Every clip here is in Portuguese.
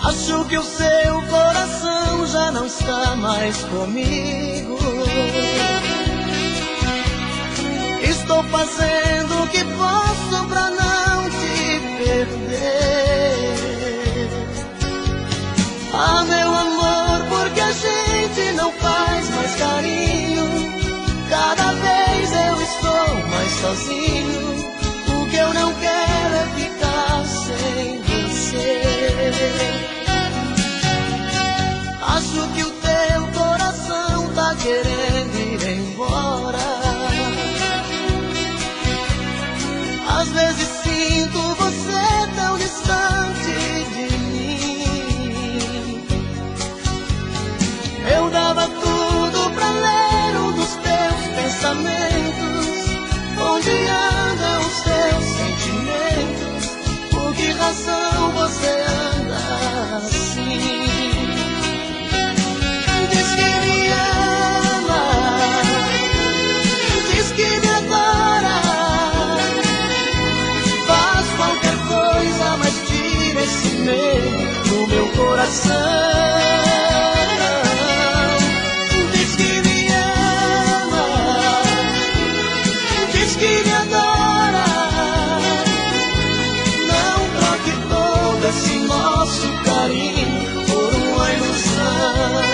Acho que o seu coração já não está mais comigo. Estou fazendo o que posso pra não te perder. Ah, meu amor, porque a gente não faz mais carinho? Cada vez eu estou mais sozinho. O que eu não quero é ficar sem você. Acho que o teu coração tá querendo ir embora. Às vezes sinto você tão distante de mim. Eu dava tudo pra ler um dos teus pensamentos. Onde andam os teus sentimentos? Por que razão você anda assim? Diz que me ama, diz que me adora. Faz qualquer coisa, mas tira esse medo do meu coração. Diz que me ama, diz que me adora. Não troque todo esse nosso carinho por uma ilusão.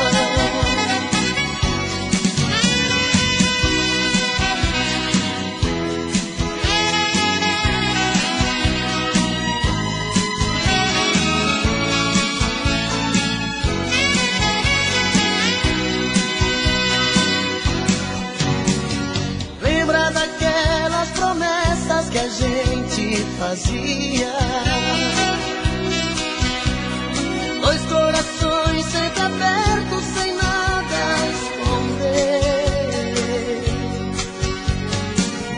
Que a gente fazia, dois corações sempre abertos, sem nada a esconder.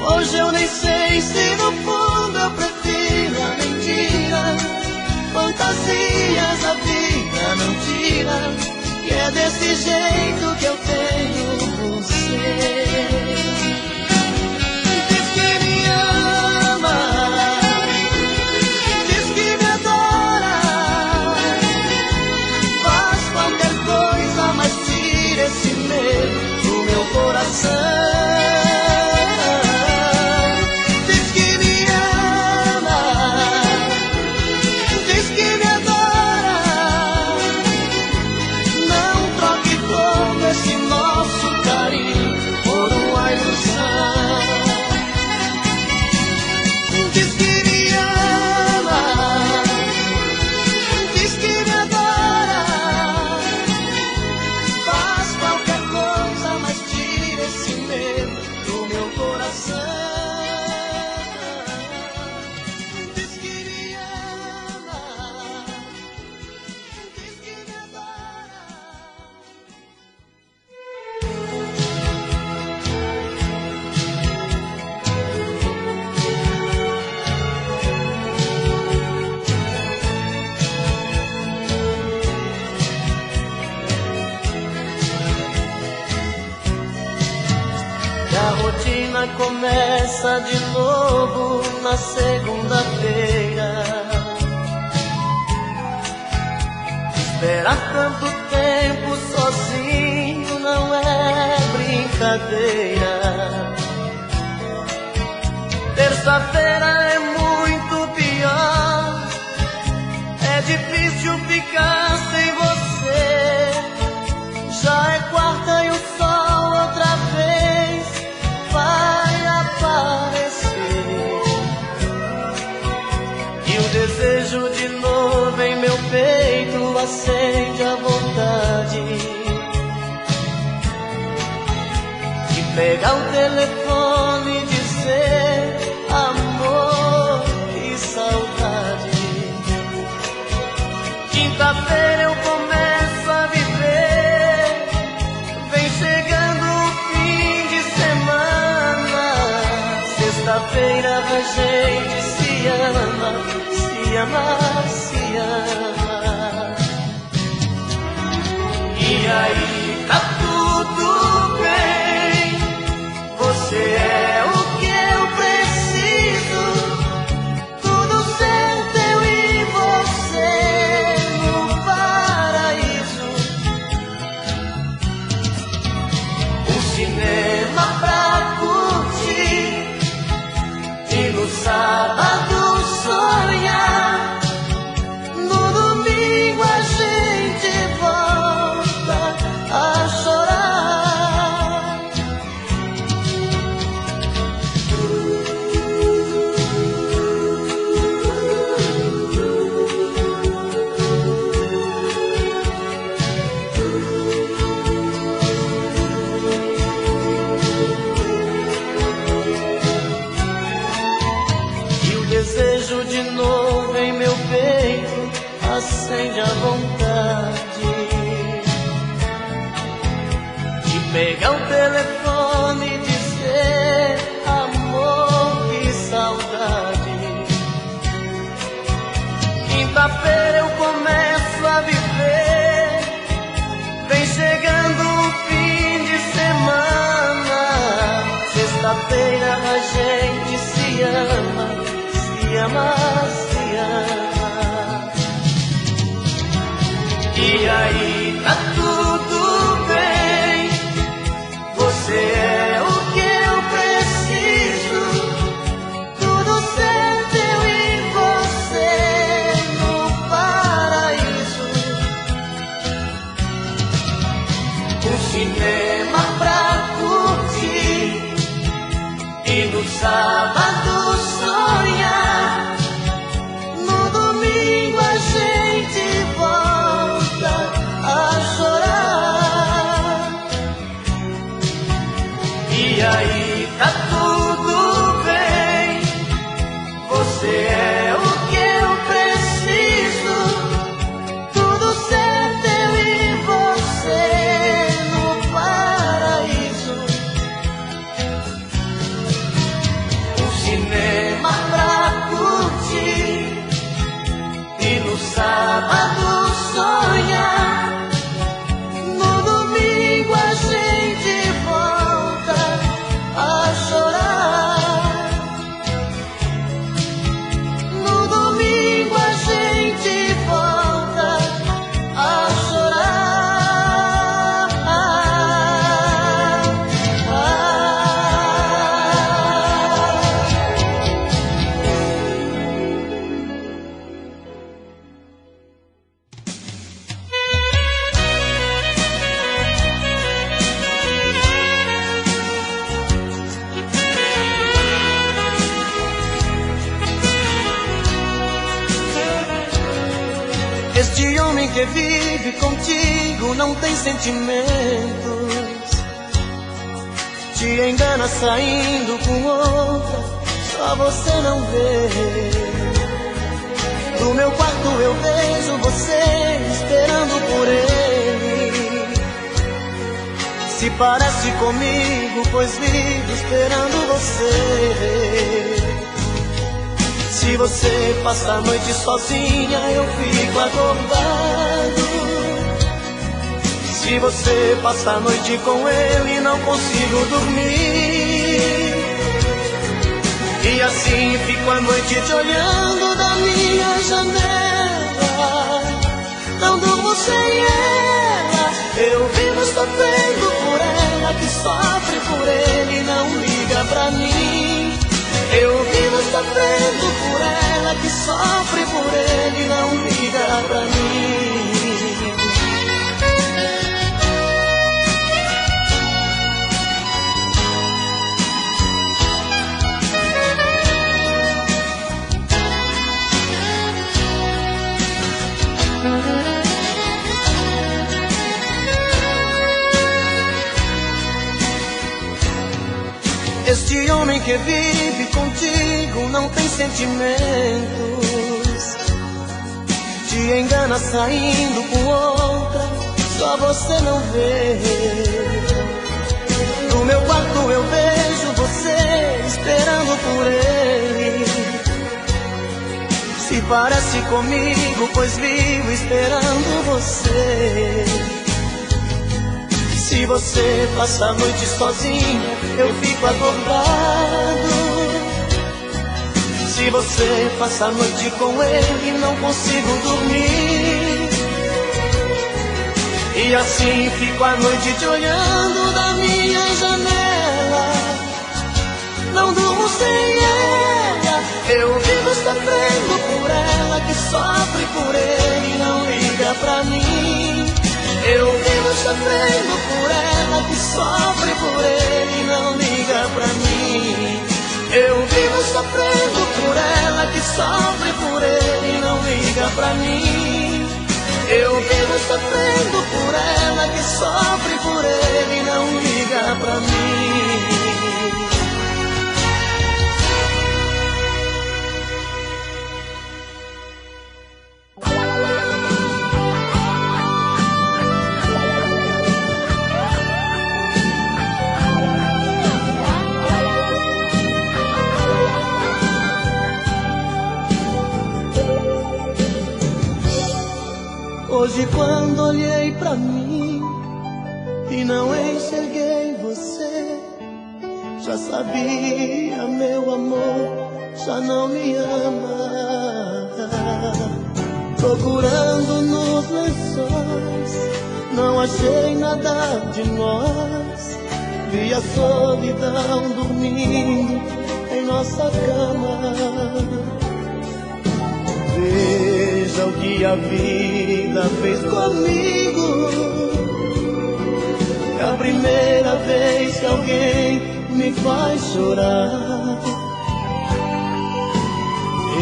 Hoje eu nem sei se no fundo eu prefiro a mentira. Fantasias a vida não tira, e é desse jeito que eu tenho você. Diz que me ama, diz que me adora. Não troque todo esse nosso carinho por uma ilusão. Diz que me ama, diz que me adora. Faz qualquer coisa, mas tira esse medo do meu coração. Diz que me ama, diz que me adora. E a rotina começa de novo na segunda-feira. Esperar tanto tempo sozinho não é brincadeira. Terça-feira é muito pior. É difícil ficar sem você. Já é quarta e o sol outra vez vai aparecer. E o desejo de novo em meu peito acende a vontade de pegar o telefone e dizer: amor, que saudade. Quinta-feira eu começo a viver, vem chegando o fim de semana. Sexta-feira a gente se ama, se ama, se ama. E aí tá tudo bem, você é o que eu preciso. Tudo certo, eu e você no acende a vontade de pegar o telefone e dizer: amor, que saudade. Quinta-feira eu começo a viver, vem chegando o fim de semana. Sexta-feira a gente se ama, se ama, se ama. E aí tá tudo bem, você é o que eu preciso, tudo certo eu e você no paraíso. Um cinema pra curtir e no sábado sonhar. No domingo a gente volta a chorar. E aí tá tudo bem, você é o que eu preciso, tudo certo eu e você no paraíso. Um cinema pra curtir e no sábado sonhar. No domingo a gente volta a chorar. No domingo a gente volta a chorar. Este homem que vive contigo não tem sentimentos, te engana saindo com outra, só você não vê. Do meu quarto eu vejo você esperando por ele. Se parece comigo, pois vivo esperando você. Se você passa a noite sozinha, eu fico acordado. Se você passa a noite com ele, não consigo dormir. E assim fico a noite te olhando da minha janela. Não durmo sem ela, eu vivo sofrendo por ela, que sofre por ele e não liga pra mim. Eu vivo sofrendo por ela, que sofre por ele e não liga pra mim. Este homem que vive contigo não tem sentimentos, te engana saindo com outra, só você não vê. No meu quarto eu vejo você esperando por ele. Se parece comigo, pois vivo esperando você. Se você passa a noite sozinha, eu fico acordado. Se você passa a noite com ele, não consigo dormir. E assim fico a noite te olhando da minha janela. Não durmo sem ela, eu vivo sofrendo por ela, que sofre por ele e não liga pra mim. Eu vivo sofrendo por ela, que sofre por ele e não liga pra mim. Eu vivo sofrendo por ela, que sofre por ele e não liga pra mim. Eu vivo sofrendo por ela, que sofre por ele e não liga pra mim. Hoje quando olhei pra mim e não enxerguei você, já sabia, meu amor, já não me ama. Procurando nos lençóis, não achei nada de nós. Vi a solidão dormindo em nossa cama. Veja o que a vida fez comigo. É a primeira vez que alguém me faz chorar.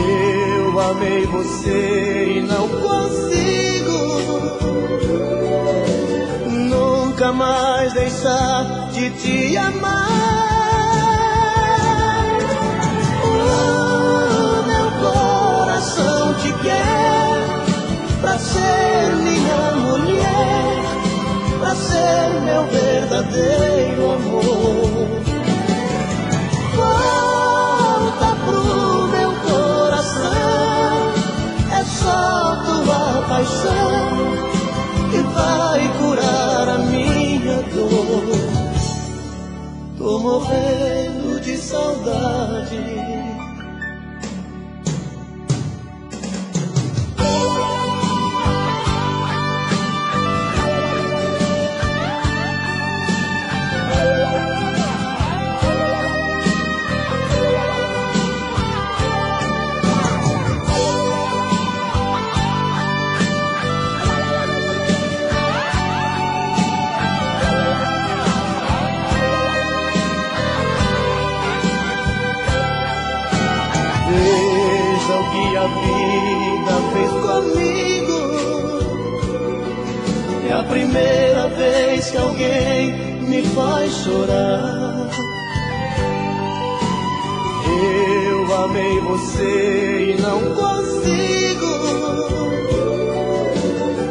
Eu amei você e não consigo nunca mais deixar de te amar. O meu coração te quer pra ser minha mulher, pra ser meu verdadeiro amor. Volta pro meu coração, é só tua paixão que vai curar a minha dor. Tô morrendo de saudade. Veja o que a vida fez comigo. É a primeira vez que alguém me faz chorar. Eu amei você e não consigo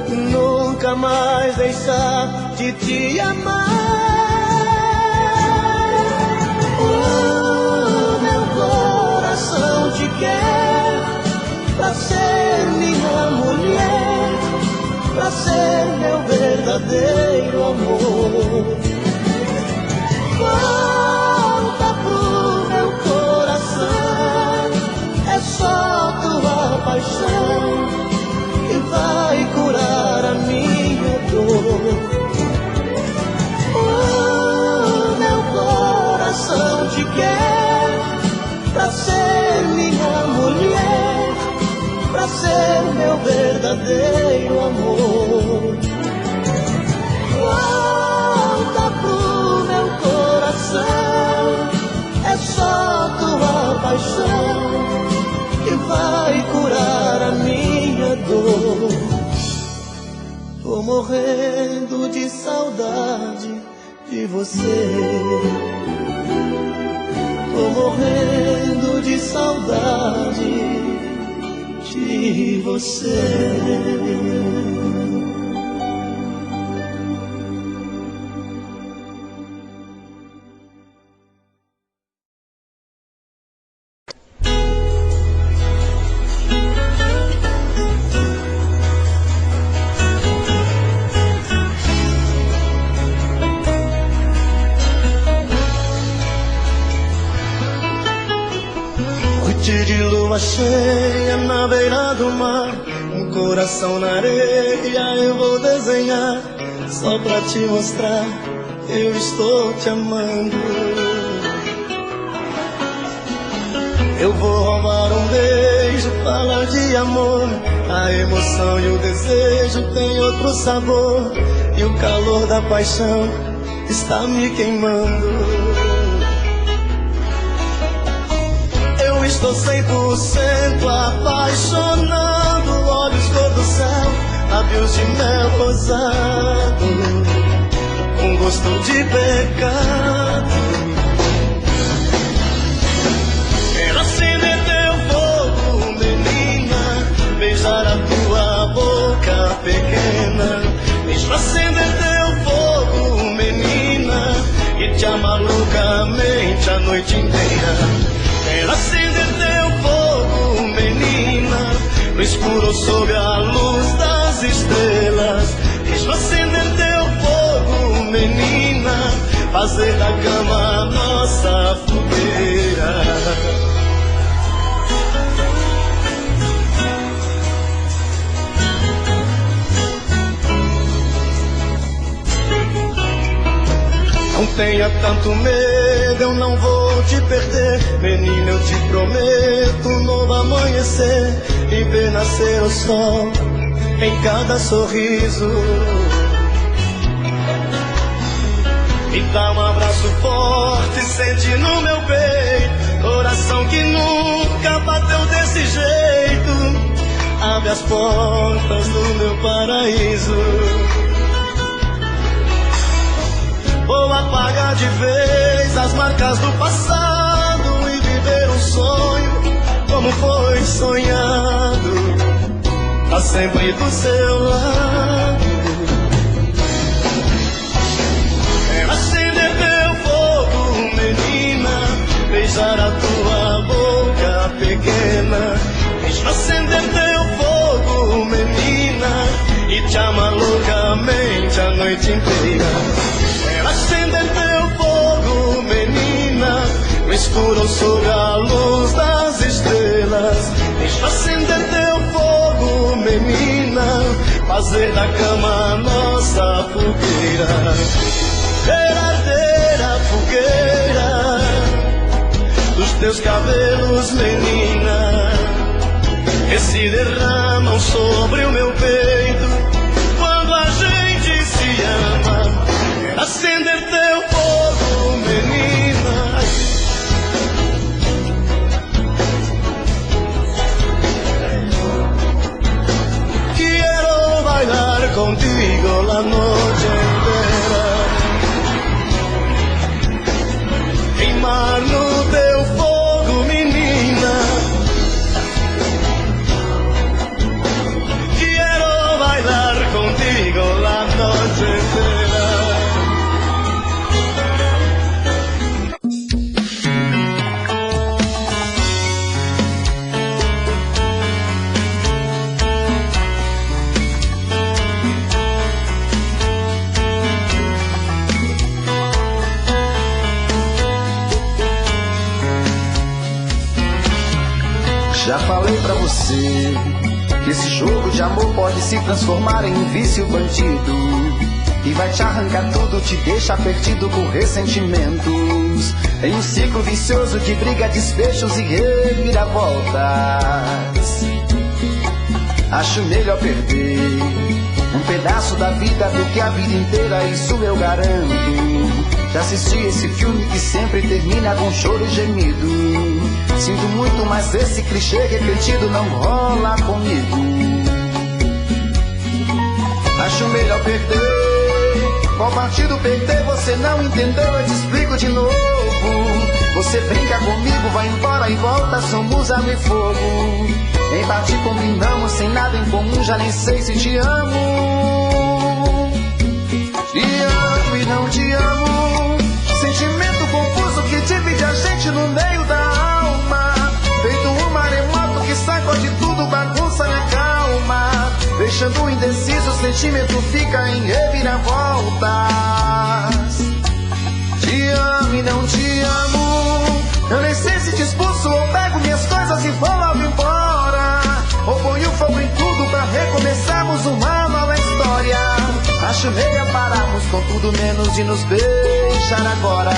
nunca mais deixar de te amar. Te quer pra ser minha mulher, pra ser meu verdadeiro amor. Volta pro meu coração, é só tua paixão que vai curar a minha dor. O meu coração te quer pra ser minha mulher, pra ser meu verdadeiro amor. Volta pro meu coração, é só tua paixão que vai curar a minha dor. Tô morrendo de saudade de você. Tô morrendo de saudade de você. De lua cheia na beira do mar, um coração na areia eu vou desenhar, só pra te mostrar que eu estou te amando. Eu vou roubar um beijo, falar de amor, a emoção e o desejo tem outro sabor, e o calor da paixão está me queimando. Estou 100% apaixonado, olhos cor do céu, lábios de mel rosado, com gosto de pecado. Quero acender teu fogo, menina, beijar a tua boca pequena. Deixa acender teu fogo, menina, e te amar loucamente a noite inteira. Quero acender teu fogo, menina, no escuro sob a luz das das estrelas. Deixa acender teu fogo, menina, fazer da cama nossa fogueira. Não tenha tanto medo, eu não vou te perder. Menina, eu te prometo um novo amanhecer e ver nascer o sol em cada sorriso. Me dá um abraço forte, sente no meu peito, coração que nunca bateu desse jeito. Abre as portas do meu paraíso. Vou apagar de vez as marcas do passado e viver um sonho como foi sonhado, pra sempre do seu lado. Quero acender teu fogo, menina, beijar a tua boca pequena. Deixa acender teu fogo, menina, e te amar loucamente a noite inteira. Quero acender teu fogo, menina, no escuro ou sob a luz das estrelas. Deixa acender teu fogo, menina, fazer da cama nossa fogueira. Verdadeira fogueira dos teus cabelos, menina, que se derramam sobre o meu peito quando a gente se ama. Quero acender teu fogo, menina. Quero bailar contigo la noche entera, queimar no teu fogo, menina. Quero bailar contigo la noche entera. Já falei pra você que esse jogo de amor pode se transformar em um vício bandido, e vai te arrancar tudo, te deixa perdido com ressentimentos, em um ciclo vicioso de briga, despechos e reviravoltas. Acho melhor perder um pedaço da vida do que a vida inteira, isso eu garanto. Já assisti esse filme que sempre termina com choro e gemido. Sinto muito, mas esse clichê repetido não rola comigo. Acho melhor perder. Qual partido perder? Você não entendeu, eu te explico de novo. Você brinca comigo, vai embora e volta, somos água e fogo. Em parte combinamos, sem nada em comum, já nem sei se te amo. Te amo e não te amo, sentimento confuso que divide a gente no meio da alma. Feito um maremoto que sacode tudo, bagunça minha calma. Deixando indeciso, o sentimento fica em reviravoltas. Te amo e não te amo, eu nem sei se te expulso ou pego minhas coisas e vou logo embora, ou ponho fogo em tudo pra recomeçarmos uma nova história. Acho melhor pararmos com tudo menos de nos beijar agora.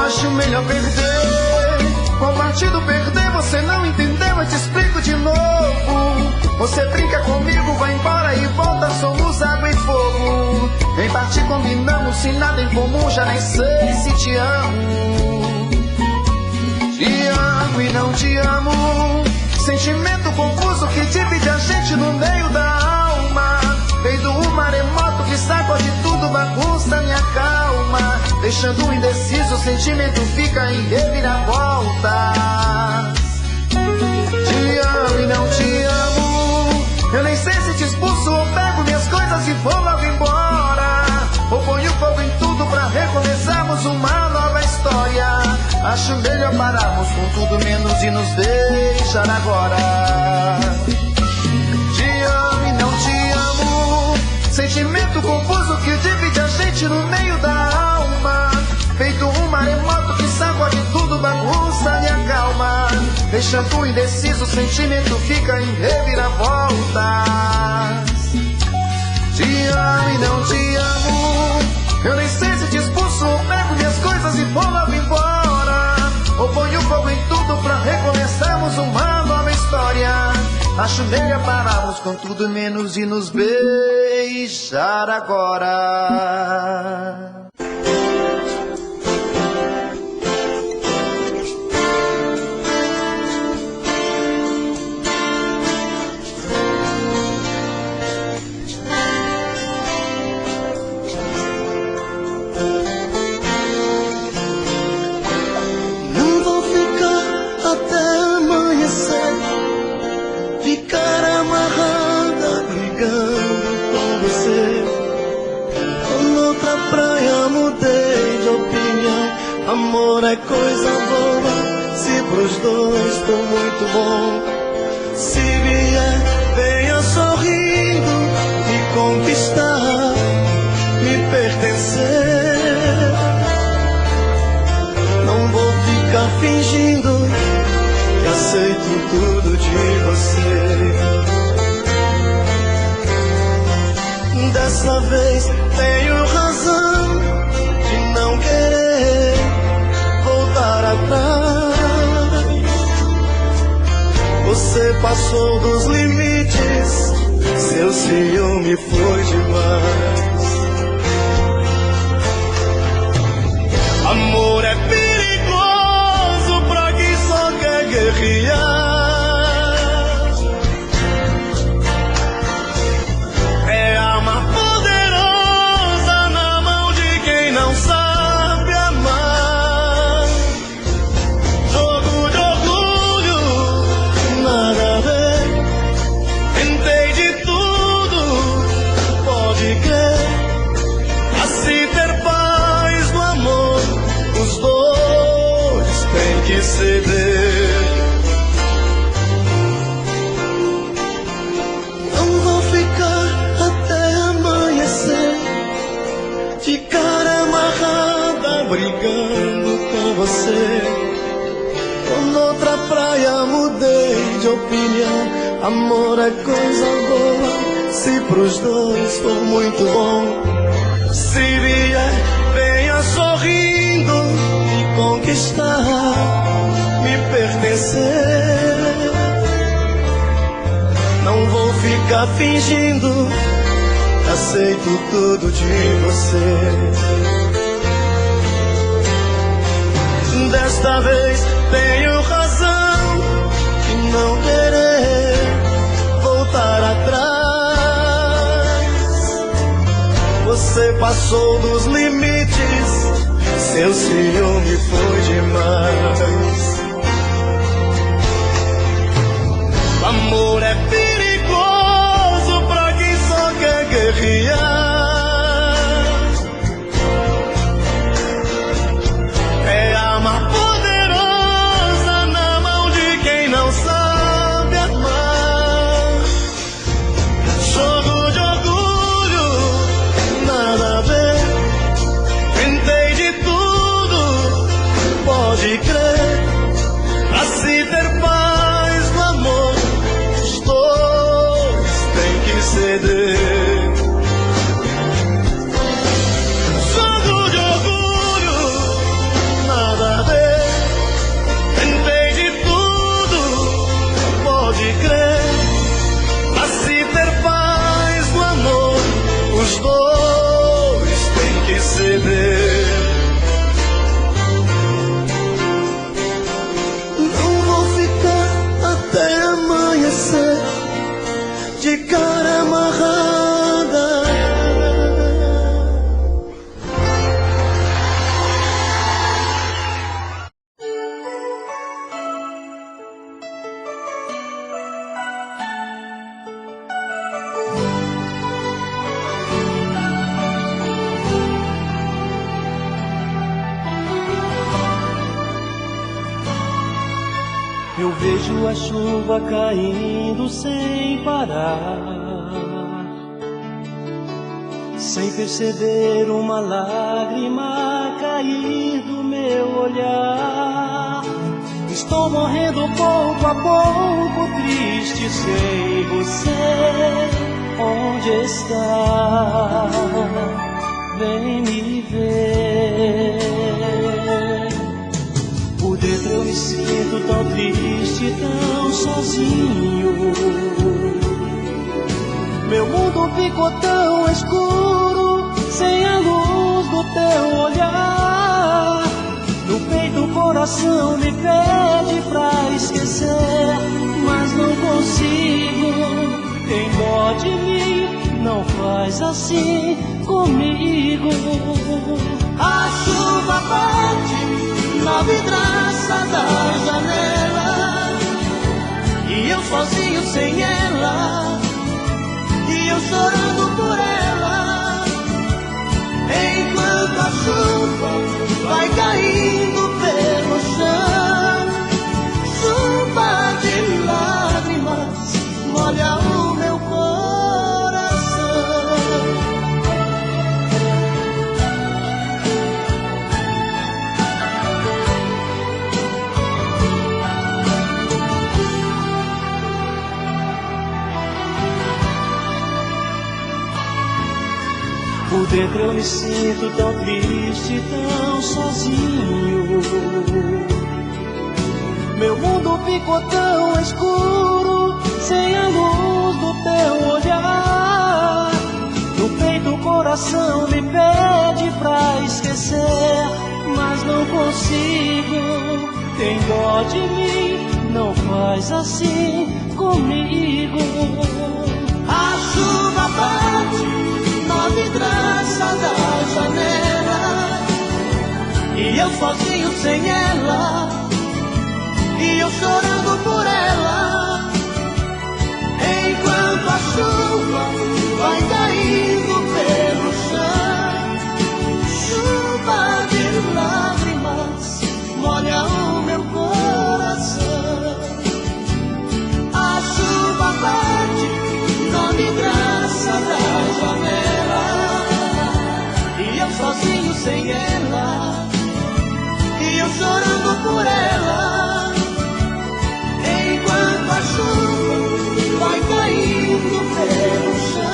Acho melhor perder. Qual partido perder? Você não entendeu, eu te explico de novo. Você brinca comigo, vai embora e volta, somos água e fogo. Em parte combinamos, sem nada em comum, já nem sei se te amo. Te amo e não te amo, sentimento confuso que divide a gente no meio da alma. Feito um maremoto que sacode tudo, bagunça minha calma. Deixando indeciso, o sentimento fica em reviravoltas. Acho melhor pararmos com tudo menos e nos deixar agora. Te amo e não te amo, sentimento confuso que divide a gente no meio da alma. Feito um maremoto que sacode tudo, bagunça e acalma. Deixando indeciso, o sentimento fica em reviravoltas. Te amo e não te amo, eu nem sei se te expulso ou pego minhas coisas e vou logo embora. Ou ponho fogo em tudo pra recomeçarmos uma nova história. Acho melhor pararmos com tudo menos e nos beijar agora. Ficar amarrada, brigando com você. Ou noutra praia mudei de opinião. Amor é coisa boa, se pros dois for muito bom. Se vier, venha sorrindo, me conquistar, me pertencer. Não vou ficar fingindo que aceito tudo de você. Dessa vez tenho razão de não querer voltar atrás. Você passou dos limites, seu ciúme foi demais. Amor é perigoso pra quem só quer guerrear. É arma poderosa na mão de quem não sabe amar. Jogo de orgulho, nada a ver. Tentei de tudo, pode crer. Assim ter paz no amor, os dois têm que ceder. Não vou ficar até amanhecer, ficar amarrada, brigando com você. Ou noutra praia mudei de opinião. Amor é coisa boa, se pros dois for muito bom. Se vier, venha sorrindo, me conquistar, me pertencer. Não vou ficar fingindo, aceito tudo de você. Desta vez tenho razão de não querer voltar atrás. Você passou dos limites, seu ciúme foi demais. O amor é perigoso pra quem só quer guerrear. É arma poderosa na mão de quem não sabe amar. Jogo de orgulho, nada a ver. Tentei de tudo, pode crer. Eu vejo a chuva caindo sem parar, sem perceber uma lágrima cair do meu olhar. Estou morrendo pouco a pouco, triste sem você. Onde está? Vem me ver. Por dentro eu me sinto tão triste, tão sozinho. Meu mundo ficou tão escuro, sem a luz do teu olhar. No peito o coração me pede pra esquecer, mas não consigo. Tem dó de mim, não faz assim comigo. A chuva bate na vidraça da janela e eu sozinho sem ela, e eu chorando por ela, enquanto a chuva vai caindo pelo chão. Chuva de lágrimas molha o meu coração. Por dentro eu me sinto tão triste, tão sozinho. Meu mundo ficou tão escuro, sem a luz do teu olhar. No peito o coração me pede pra esquecer, mas não consigo. Tem dó de mim, não faz assim comigo. A chuva bate na vidraça da janela e eu sozinho sem ela, e eu chorando por ela, enquanto a chuva vai caindo pelo chão. Chuva de lágrimas molha o meu coração. A chuva bate na vidraça da janela e eu sozinho sem ela, e eu chorando por ela, enquanto a chuva vai caindo pelo chão.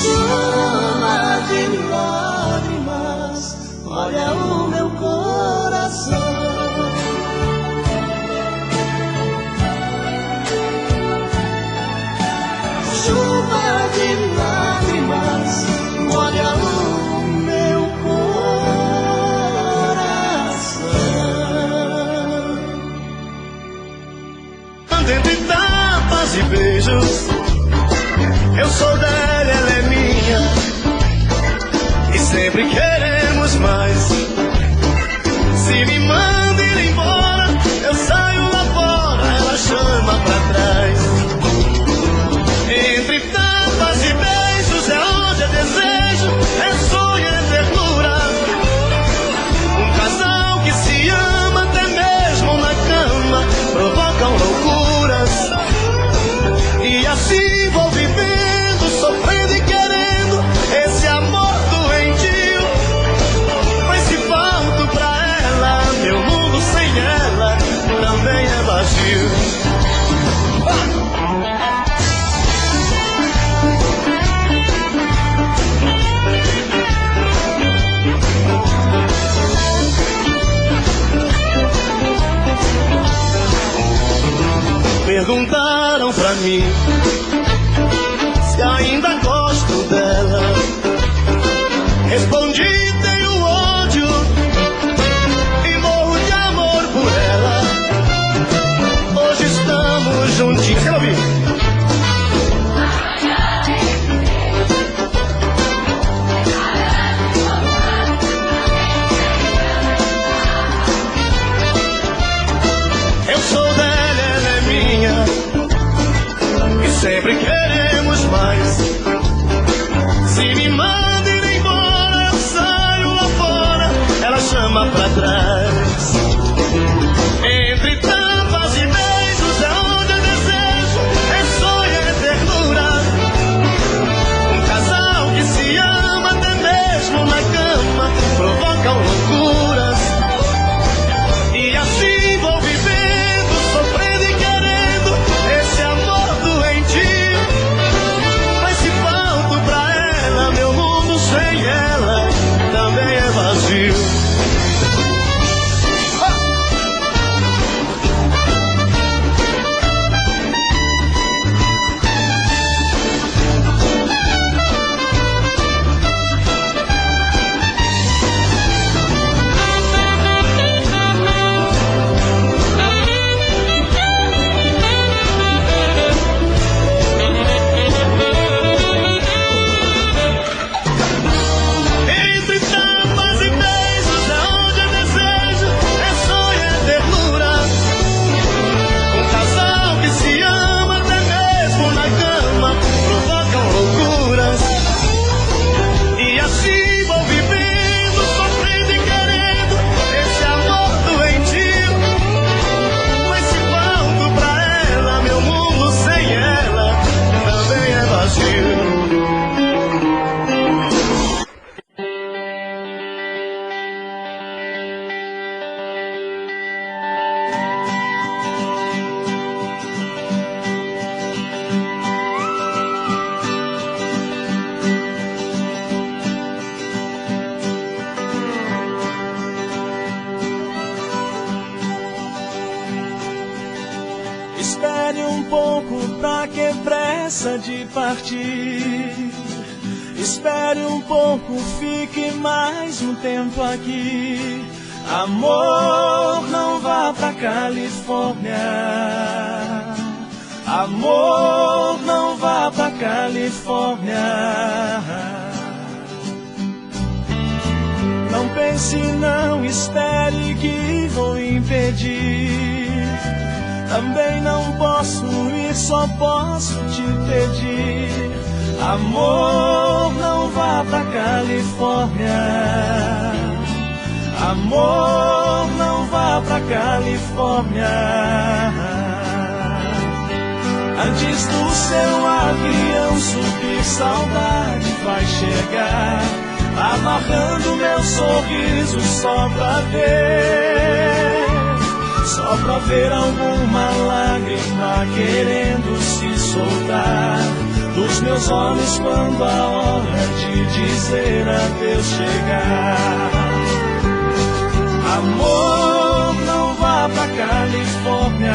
Chuva de lágrimas molha o meu coração. Chuva de lágrimas molha o meu coração. Entre tapas e beijos, eu sou dela, ela é minha, e sempre queremos mais. Se me manda ir embora, eu saio lá fora, ela chama pra trás. Entre tapas e beijos é onde é desejo, é sonho, é ternura. Um casal que se ama até mesmo na cama provocam loucuras. E assim vou vivendo, sofrendo e querendo esse amor doentio. Mas se falto pra ela, meu mundo sem ela também é vazio. Perguntaram pra mim se ainda gosto dela. Respondi, tenho ódio e morro de amor por ela. Hoje estamos juntinhos. Quer ouvir? Eu sou dela, ela é minha, e sempre queremos mais. Se me manda ir embora, eu saio lá fora, ela chama pra trás. Entre tapas e Espere um pouco, pra que pressa de partir? Espere um pouco, fique mais um tempo aqui. Amor, não vá pra Califórnia. Amor, não vá pra Califórnia. Não pense, não espere que vou impedir. Também não posso ir, só posso te pedir. Amor, não vá pra Califórnia. Amor, não vá pra Califórnia. Antes do seu avião subir, saudade vai chegar, amarrando meu sorriso só pra ver alguma lágrima querendo se soltar dos meus olhos quando a hora de dizer adeus chegar. Amor, não vá pra Califórnia.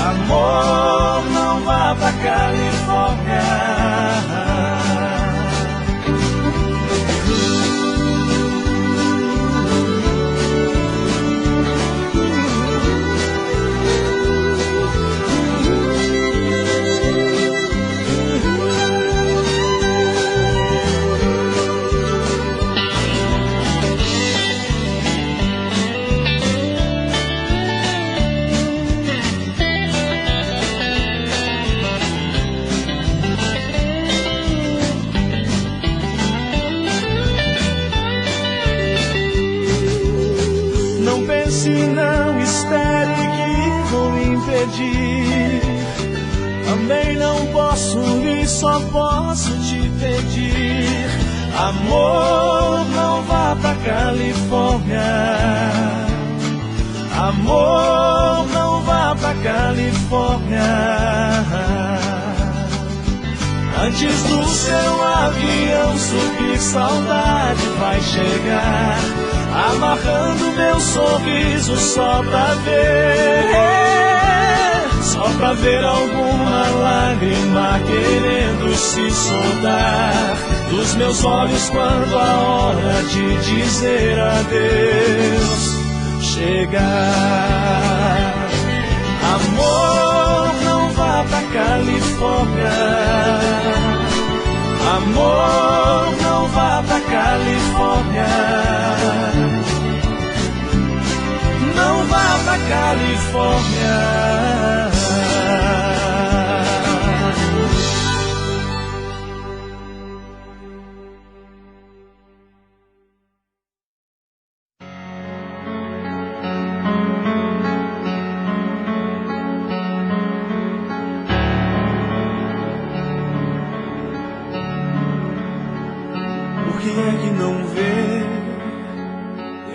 Amor, não vá pra Califórnia. Não espere que vou impedir. Também não posso ir, só posso te pedir. Amor, não vá pra Califórnia. Amor, não vá pra Califórnia. Antes do seu avião subir, saudade vai chegar, amarrando meu sorriso só pra ver alguma lágrima querendo se soltar dos meus olhos quando a hora de dizer adeus chegar. Amor, não vá pra Califórnia. Amor, não vá pra Califórnia. Não vá pra Califórnia. Por que é que não vê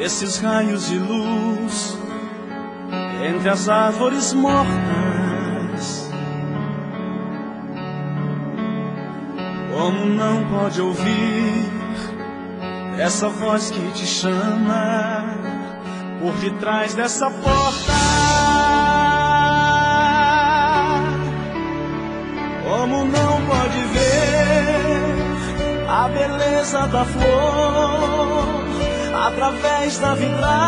esses raios de luz entre as árvores mortas? Como não pode ouvir essa voz que te chama por detrás dessa porta? Como não pode ver a beleza da flor através da vidraça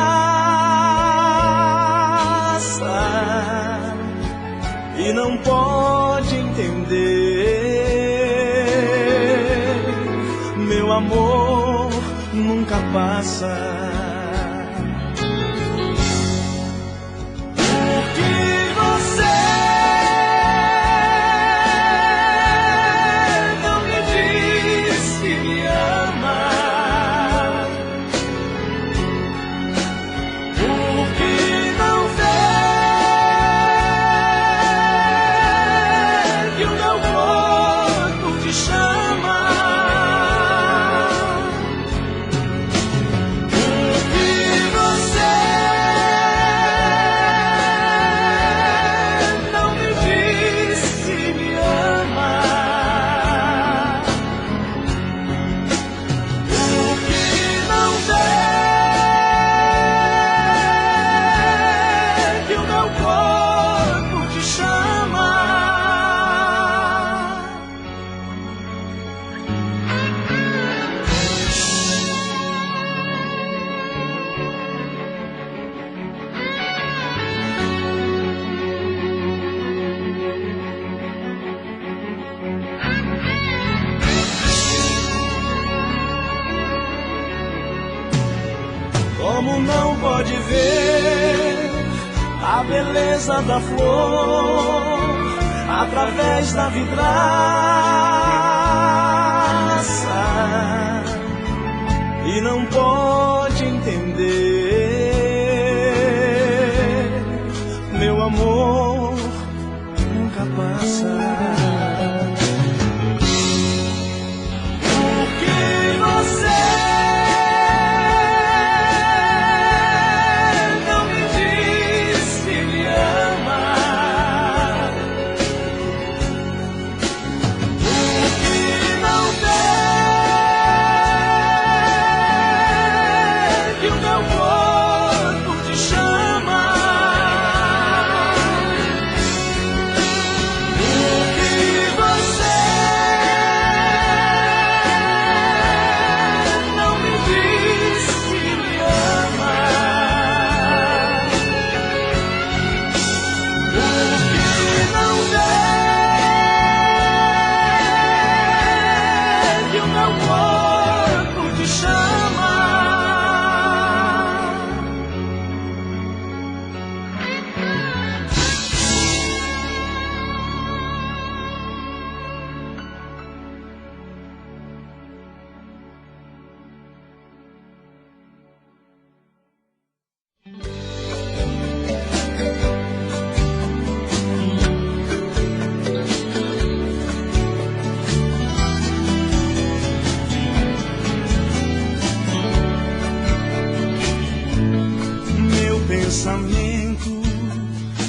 e não pode entender, meu amor nunca passa. pode ver a beleza da flor através da vidraça e não pode entender, meu amor nunca passa.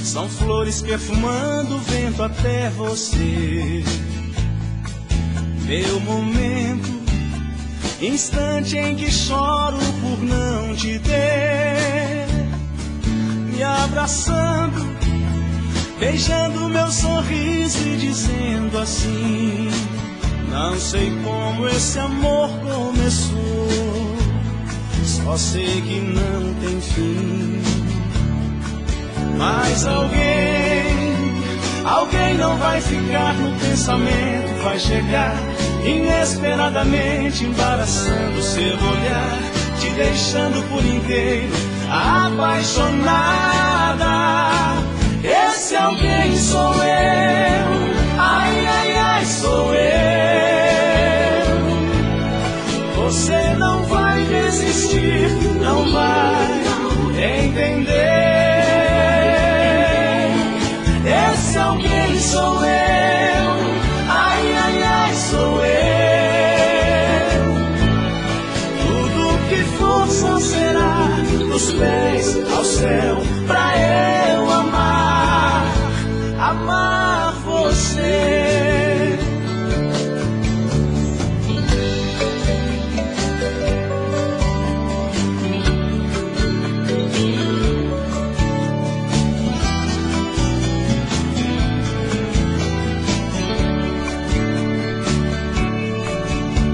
São flores perfumando o vento até você. Meu momento, instante em que choro por não te ter. Me abraçando, beijando meu sorriso e dizendo assim: não sei como esse amor começou, só sei que não tem fim. Mas alguém não vai ficar no pensamento, vai chegar inesperadamente, embaraçando seu olhar, te deixando por inteiro apaixonada. Esse alguém sou eu, ai, ai, ai, sou eu. Você não vai desistir, não vai entender. Esse alguém sou eu, ai, ai, ai, sou eu. Tudo que for só será dos pés ao céu, pra eu amar você.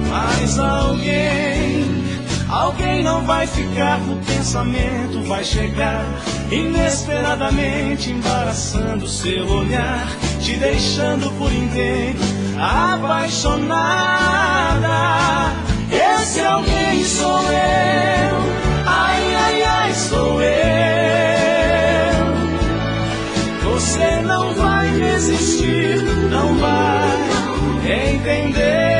Mas alguém não vai ficar no pensamento, vai chegar inesperadamente, embaraçando seu olhar, te deixando por inteiro apaixonada. Esse alguém sou eu, ai, ai, ai, sou eu. Você não vai resistir, não vai entender.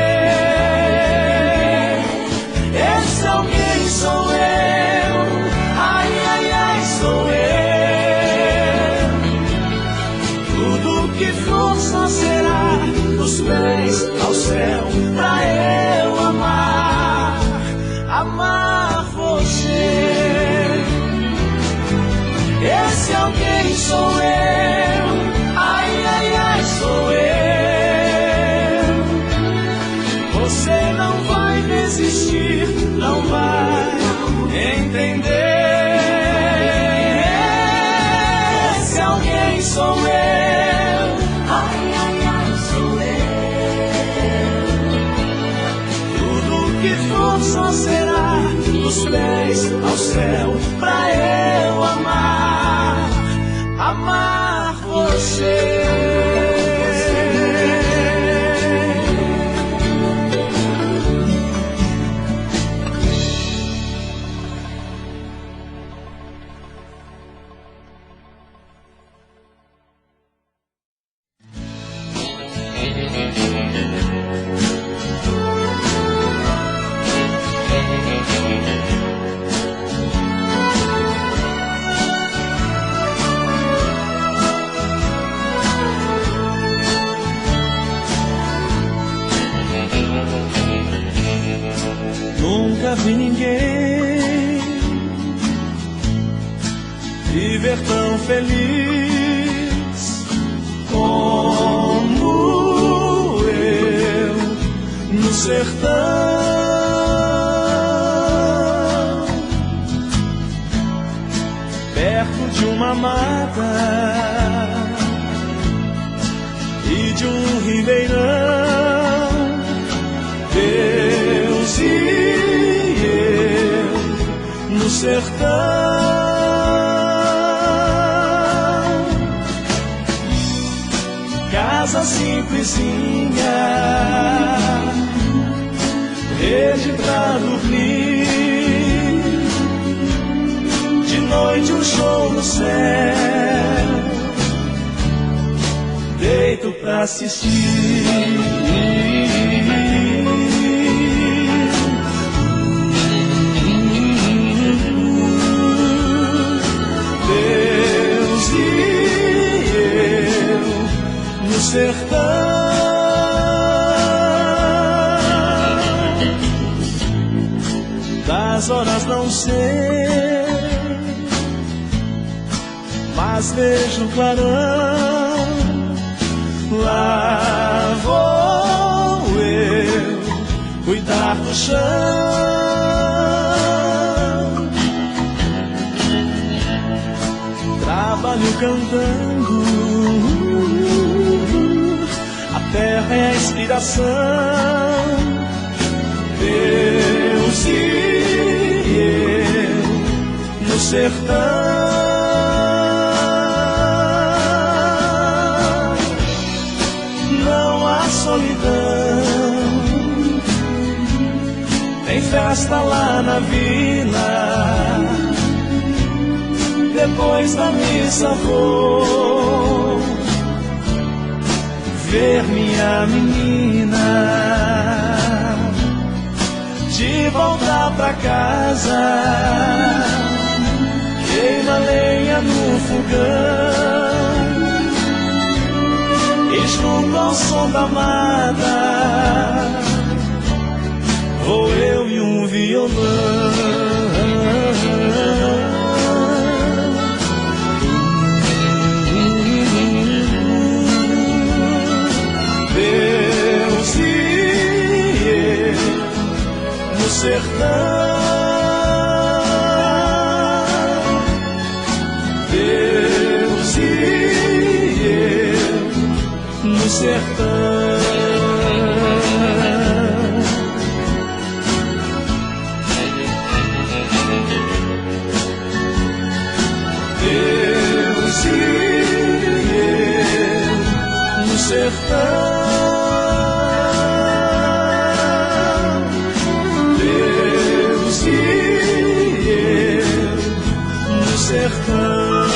Esse alguém sou eu, ai, ai, ai, sou eu. Tudo que for só será dos pés ao céu, pra eu amar você. Esse alguém sou eu, ai, ai, ai, sou eu. Você não vai desistir, não vai entender. Esse alguém sou eu, ai, ai, ai, sou eu. Tudo que for só será dos pés ao céu, pra eu amar você. ser tão feliz como eu no sertão. Perto de uma mata e de um ribeirão, Deus e eu no sertão. Casa simplesinha, rede pra dormir, de noite um show no céu, deito pra assistir. Deus e eu no sertão. Das horas não sei, mas vejo o clarão. Lá vou eu cuidar do chão. Trabalho cantando, a terra é a inspiração. Deus e eu no sertão. Solidão, tem festa lá na vila, depois da missa vou ver minha menina. De volta pra casa, queima lenha no fogão, e junto ao som da amada, vou eu e um violão. Deus e eu no sertão. Deus e eu no sertão. Deus e eu no sertão. Deus e eu no sertão.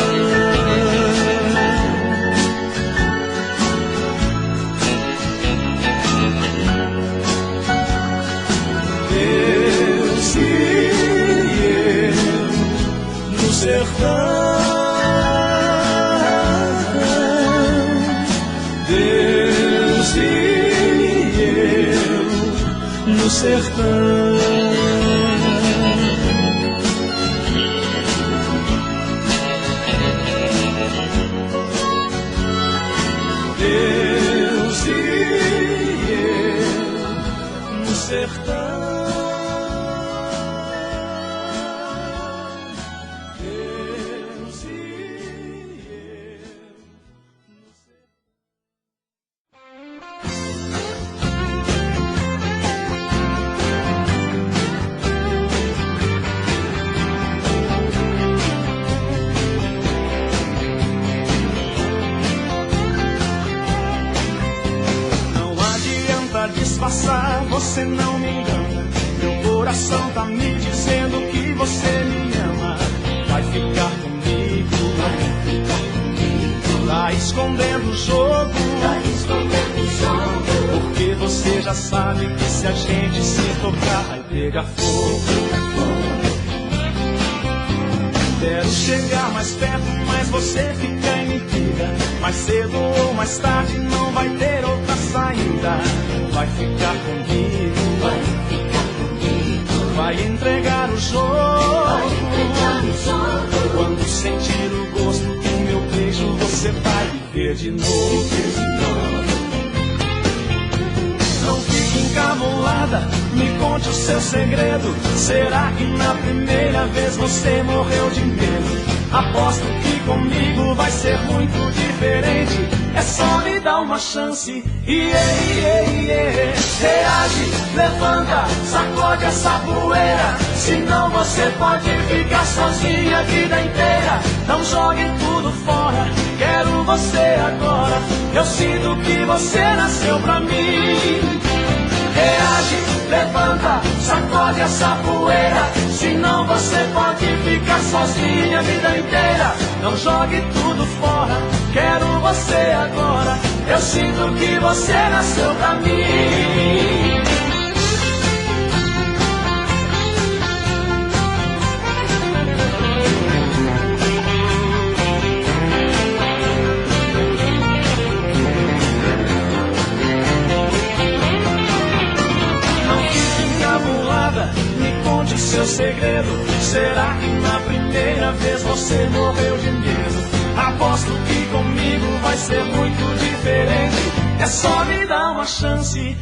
Deus e eu no sertão. Deus e eu no sertão. Disfarçar, você não me engana. Meu coração tá me dizendo que você me ama. Vai ficar comigo, tá escondendo o jogo, porque você já sabe que se a gente se tocar vai pegar fogo. Quero chegar mais perto, mas você fica em intriga. Mais cedo ou mais tarde não vai ter outra saída. Vai ficar comigo, vai entregar o jogo. Quando sentir o gosto do meu beijo, você vai viver de novo. Não fique encabulada, me conte o seu segredo. Será que na primeira vez você morreu de medo? Aposto que comigo vai ser muito diferente. É só me dar uma chance. Reage, levanta, sacode essa poeira. Senão você pode ficar sozinha a vida inteira. Não jogue tudo fora, quero você agora. Eu sinto que você nasceu pra mim. Reage, levanta, sacode essa poeira. Senão você pode ficar sozinha a vida inteira. Não jogue tudo fora, quero você agora. Eu sinto que você nasceu pra mim. Me conte seu segredo. Será que na primeira vez você morreu de medo? Aposto que comigo vai ser muito diferente. É só me dar uma chance.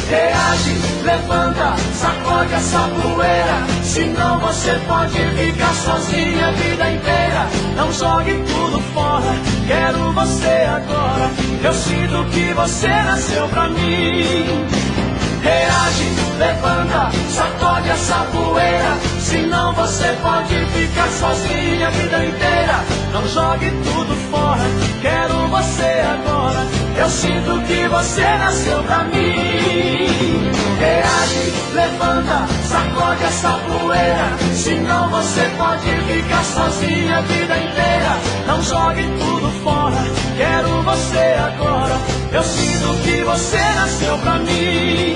Reage, levanta, sacode essa poeira. Senão você pode ficar sozinha a vida inteira. Não jogue tudo fora, quero você agora. Eu sinto que você nasceu pra mim. Reage, levanta, sacode essa poeira. Senão você pode ficar sozinha a vida inteira. Não jogue tudo fora, quero você agora. Eu sinto que você nasceu pra mim. Reage, levanta, sacode essa poeira. Senão você pode ficar sozinha a vida inteira. Não jogue tudo fora, quero você agora. Eu sinto que você nasceu pra mim.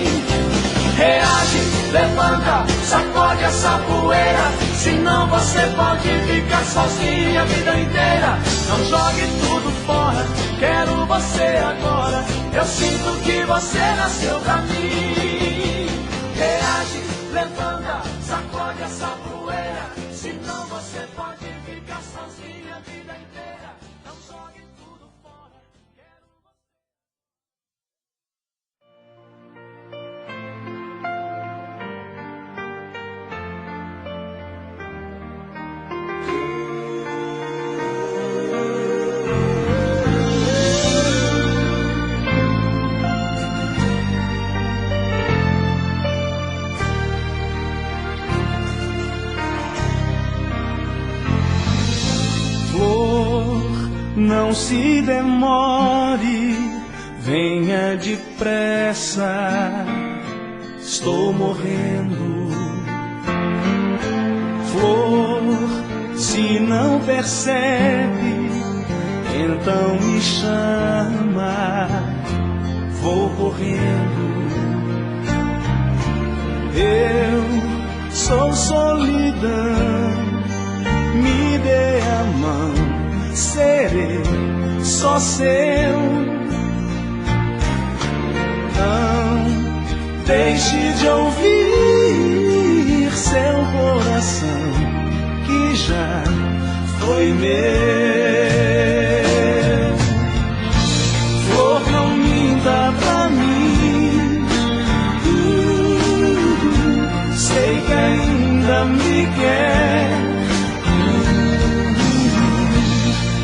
Reage, levanta, sacode essa poeira. Senão você pode ficar sozinha a vida inteira. Não jogue tudo fora, quero você agora. Eu sinto que você nasceu pra mim. Reage, levanta, sacode essa poeira. Senão você pode ficar sozinha a vida inteira. Não jogue tudo fora, quero você. Não se demore, venha depressa, estou morrendo. Flor, se não percebe, então me chama, vou correndo. Eu sou solidão, me dê a mão. Serei só seu. Não deixe de ouvir seu coração, que já foi meu. Flor, não minta pra mim. Sei que ainda me quer.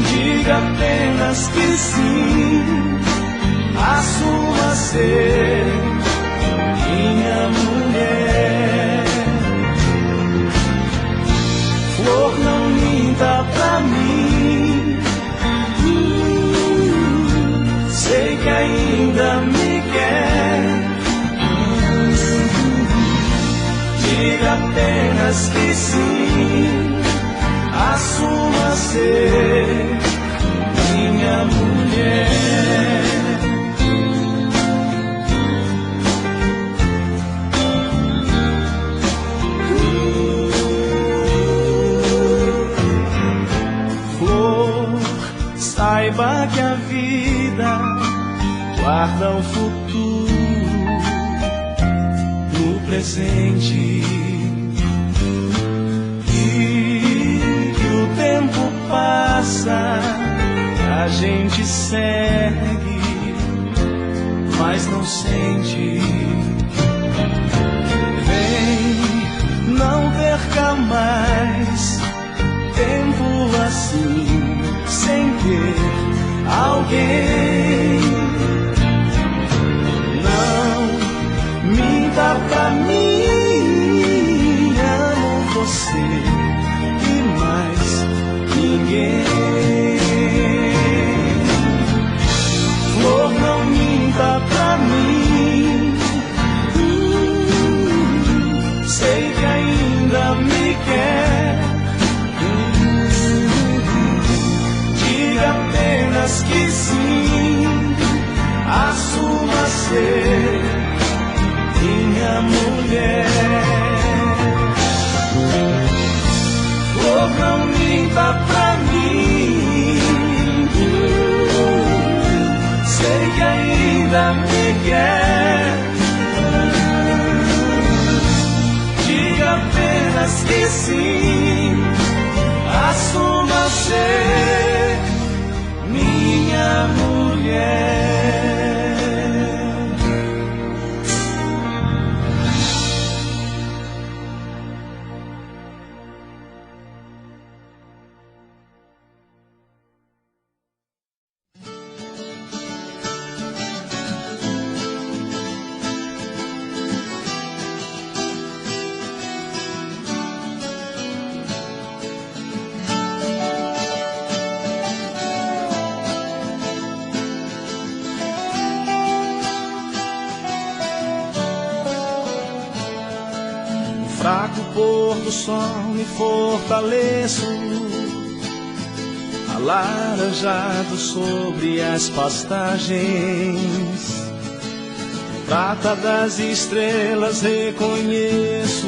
Diga apenas que sim, assuma ser minha mulher. Flor, não minta pra mim. Sei que ainda me quer. Diga apenas que sim, assuma ser minha mulher. Flor, saiba que a vida guarda o futuro no presente e que o tempo passa, a gente segue, mas não sente. Vem, não perca mais tempo assim, sem ter alguém. Não minta pra mim, amo você e mais ninguém. Flor, não minta pra mim, sei que ainda me quer. Diga apenas que sim, assuma ser minha mulher. Flor, não minta pra mim, sei que ainda me quer. Diga apenas que sim, assuma ser minha mulher. Fraco pôr do sol me fortaleço, alaranjado sobre as pastagens. Prata das estrelas reconheço,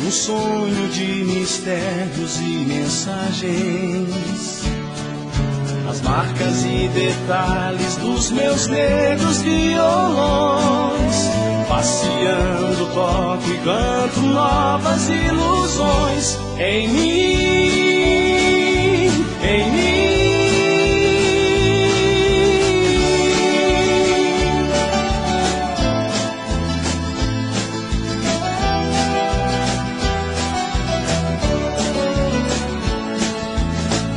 um sonho de mistérios e mensagens. As marcas e detalhes dos meus negros violões, passeando toco e canto novas ilusões em mim, em mim.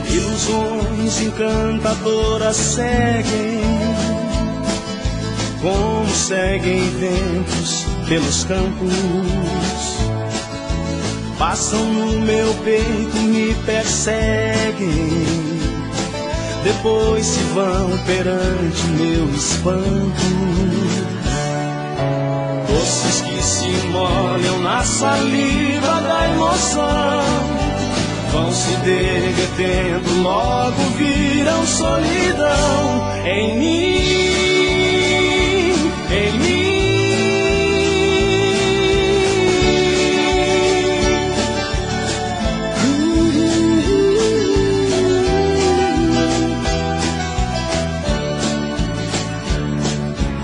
Ilusões encantadoras seguem, como seguem ventos pelos campos. Passam no meu peito, me perseguem, depois se vão perante meu espanto. Doces que se molham na saliva da emoção, vão se derretendo, logo viram solidão em mim. Em mim.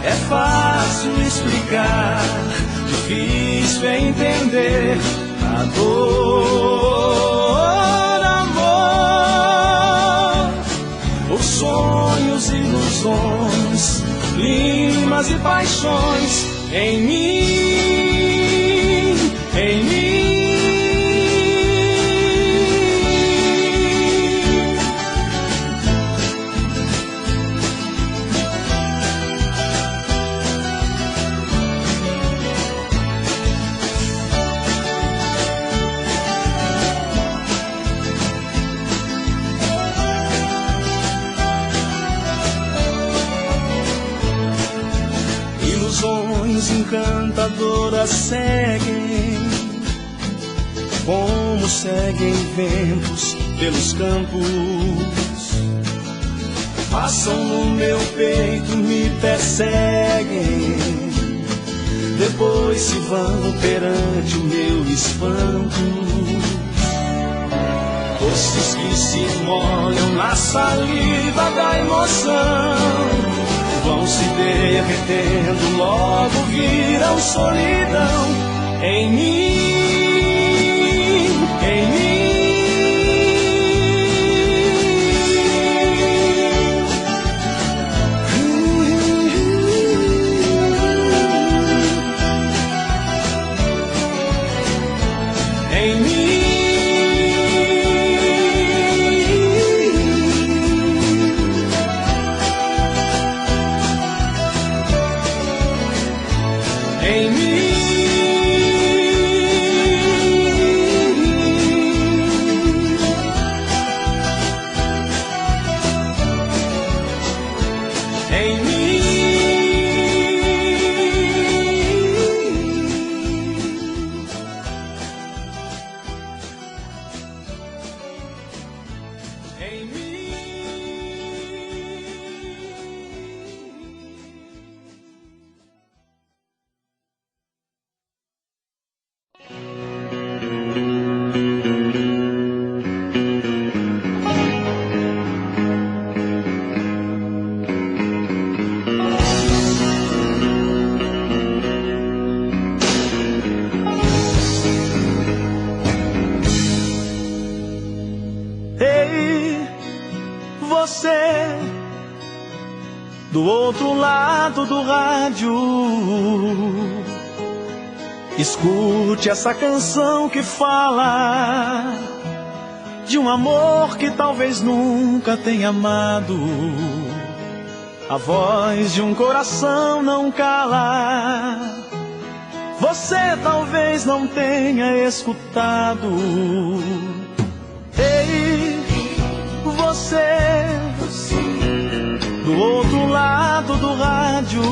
É fácil explicar, difícil é entender a dor, amor, os sonhos, ilusões, climas e paixões em mim, em mim. Ilusões encantadoras seguem, como seguem ventos pelos campos. Passam no meu peito, me perseguem, depois se vão perante o meu espanto. Doces que se molham na saliva da emoção, vão se derretendo, logo viram solidão em mim, em mim. Do outro lado do rádio, escute essa canção que fala de um amor que talvez nunca tenha amado. A voz de um coração não cala, você talvez não tenha escutado. Ei, você do outro lado do rádio,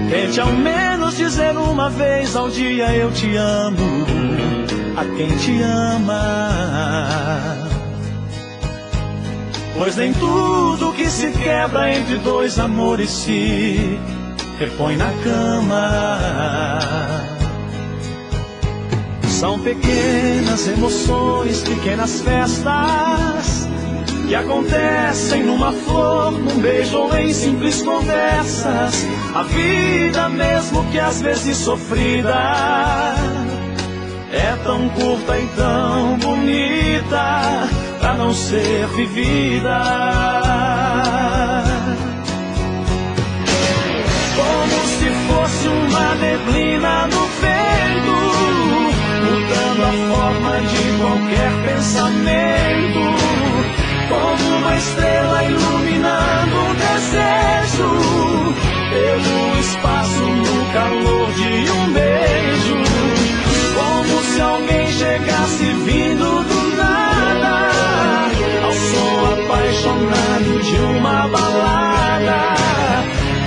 tente ao menos dizer uma vez ao dia: eu te amo, a quem te ama. Pois nem tudo que se quebra entre dois amores se repõe na cama. São pequenas emoções, pequenas festas que acontecem numa flor, num beijo ou em simples conversas. A vida, mesmo que às vezes sofrida, é tão curta e tão bonita pra não ser vivida. Como se fosse uma neblina no vento, mudando a forma de qualquer pensamento. Como uma estrela iluminando um desejo, pelo espaço no calor de um beijo. Como se alguém chegasse vindo do nada, ao som apaixonado de uma balada.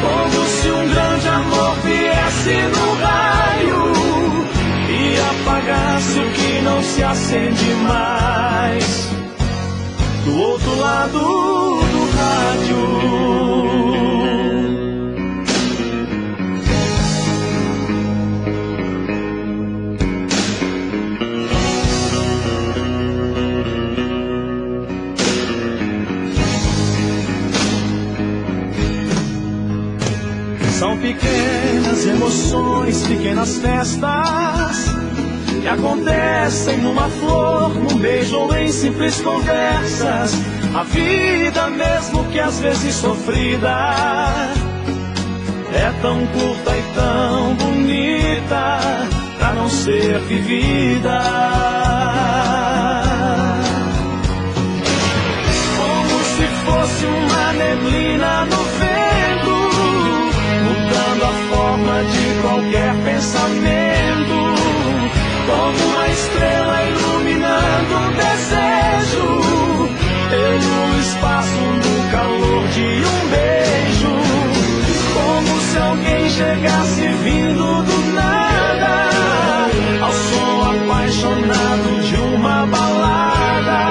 Como se um grande amor viesse no raio e apagasse o que não se acende mais. Do outro lado do rádio, são pequenas emoções, pequenas festas que acontecem numa flor, num beijo ou em simples conversas. A vida, mesmo que às vezes sofrida, é tão curta e tão bonita pra não ser vivida. Como se fosse uma neblina no vento, mudando a forma de qualquer pensamento. Como uma estrela iluminando um desejo, pelo espaço no calor de um beijo. Como se alguém chegasse vindo do nada, ao som apaixonado de uma balada.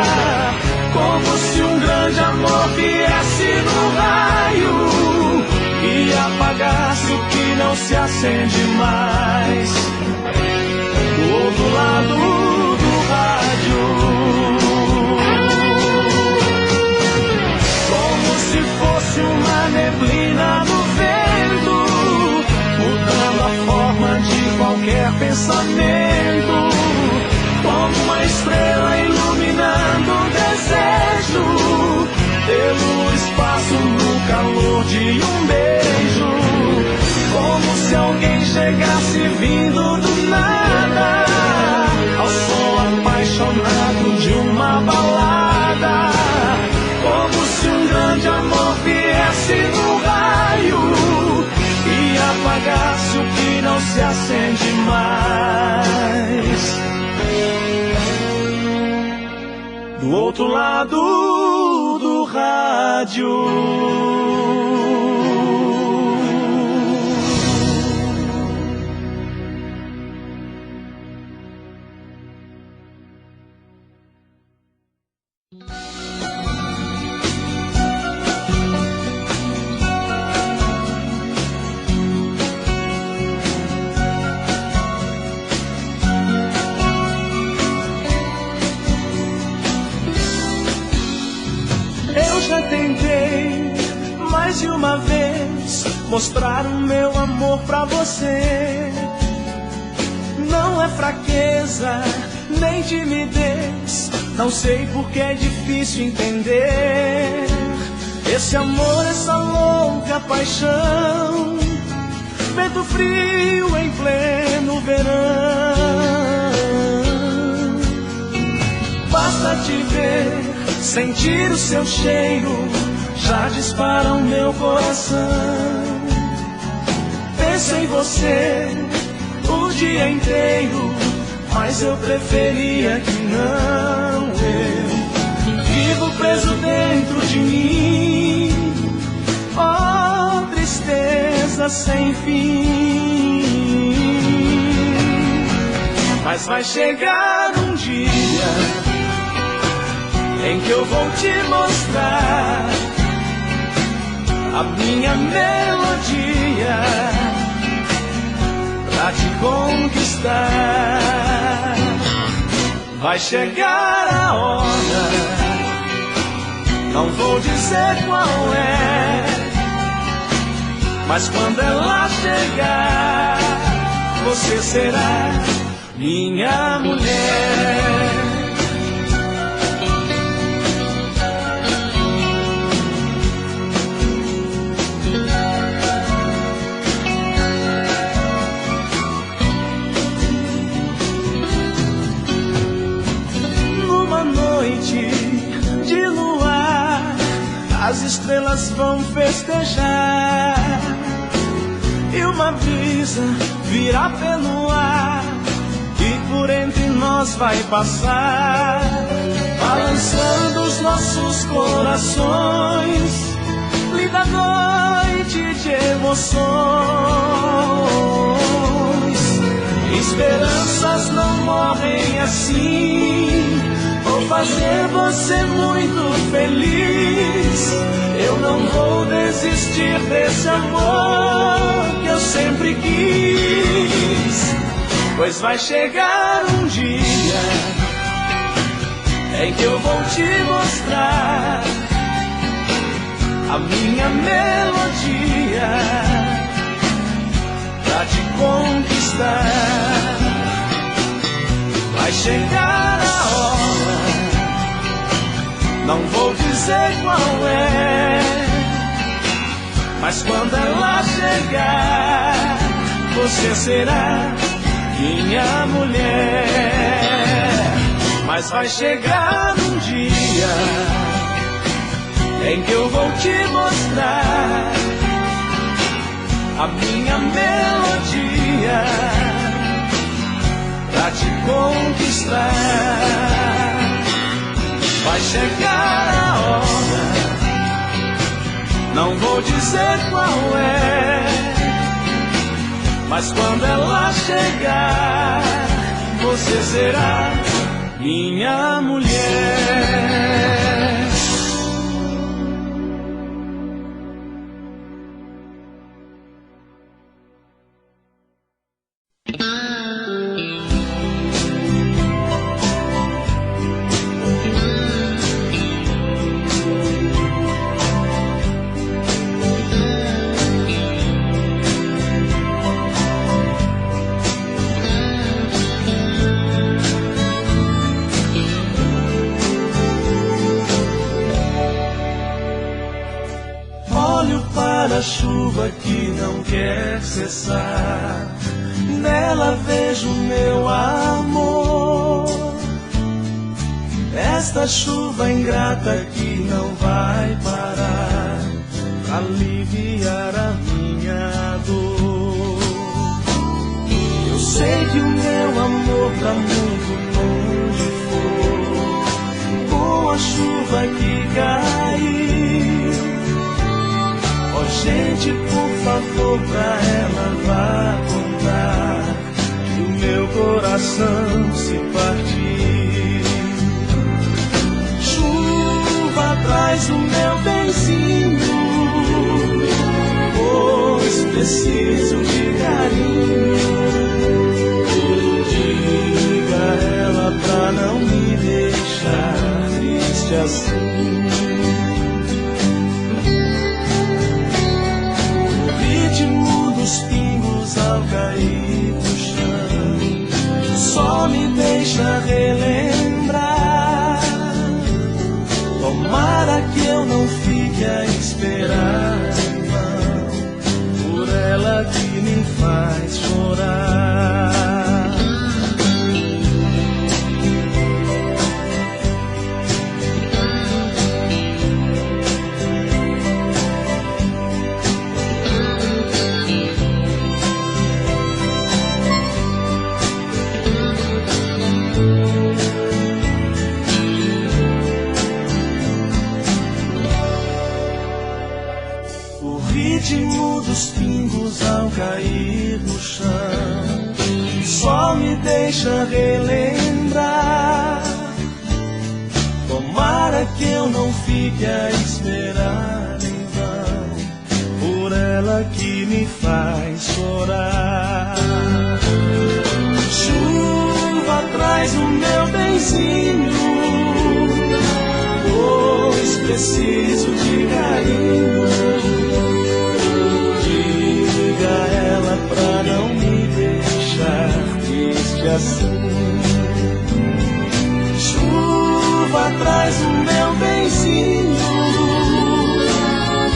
Como se um grande amor viesse no raio e apagasse o que não se acende mais. Do outro lado do rádio, como se fosse chegasse vindo do nada, ao som apaixonado de uma balada, como se um grande amor viesse no raio e apagasse o que não se acende mais. Do outro lado do rádio. Já tentei mais de uma vez mostrar o meu amor pra você. Não é fraqueza, nem timidez, não sei porque é difícil entender. Esse amor, essa louca paixão, vento frio em pleno verão. Basta te ver, sentir o seu cheiro, já dispara o meu coração. Penso em você o dia inteiro, mas eu preferia que não. Eu vivo preso dentro de mim, oh, tristeza sem fim. Mas vai chegar um dia em que eu vou te mostrar a minha melodia pra te conquistar. Vai chegar a hora, não vou dizer qual é, mas quando ela chegar, você será minha mulher. De luar, as estrelas vão festejar e uma brisa virá pelo ar e por entre nós vai passar, balançando os nossos corações. Linda noite de emoções, esperanças não morrem assim. Vou fazer você muito feliz. Eu não vou desistir desse amor que eu sempre quis. Pois vai chegar um dia em que eu vou te mostrar a minha melodia pra te conquistar. Vai chegar a hora, não vou dizer qual é, mas quando ela chegar, você será minha mulher. Mas vai chegar um dia em que eu vou te mostrar a minha melodia pra te conquistar. Vai chegar a hora, não vou dizer qual é, mas quando ela chegar, você será minha mulher. A chuva que não quer cessar, nela vejo meu amor. Esta chuva ingrata que não vai parar pra aliviar a minha dor. Eu sei que o meu amor tá muito longe for, com a chuva que caiu. Ó gente, por favor, pra ela vá contar que o meu coração se partiu. Chuva atrás do meu benzinho, pois preciso de carinho. Diga a ela pra não me deixar triste assim. O ritmo dos pingos ao cair no chão só me deixa relembrar. Tomara que eu não fique a esperar, não, por ela que me faz chorar. O ritmo dos pingos ao cair no chão só me deixa relembrar. Tomara que eu não fique a esperar em vão, por ela que me faz chorar. Chuva atrás do meu benzinho, pois preciso de carinho. Diga a ela pra não me deixar triste assim. Chuva atrás do meu benzinho,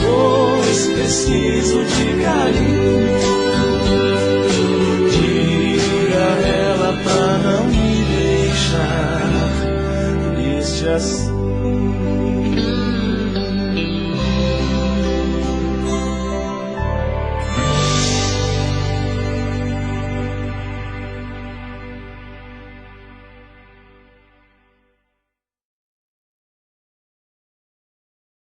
pois preciso de carinho. Diga a ela pra não me deixar triste assim.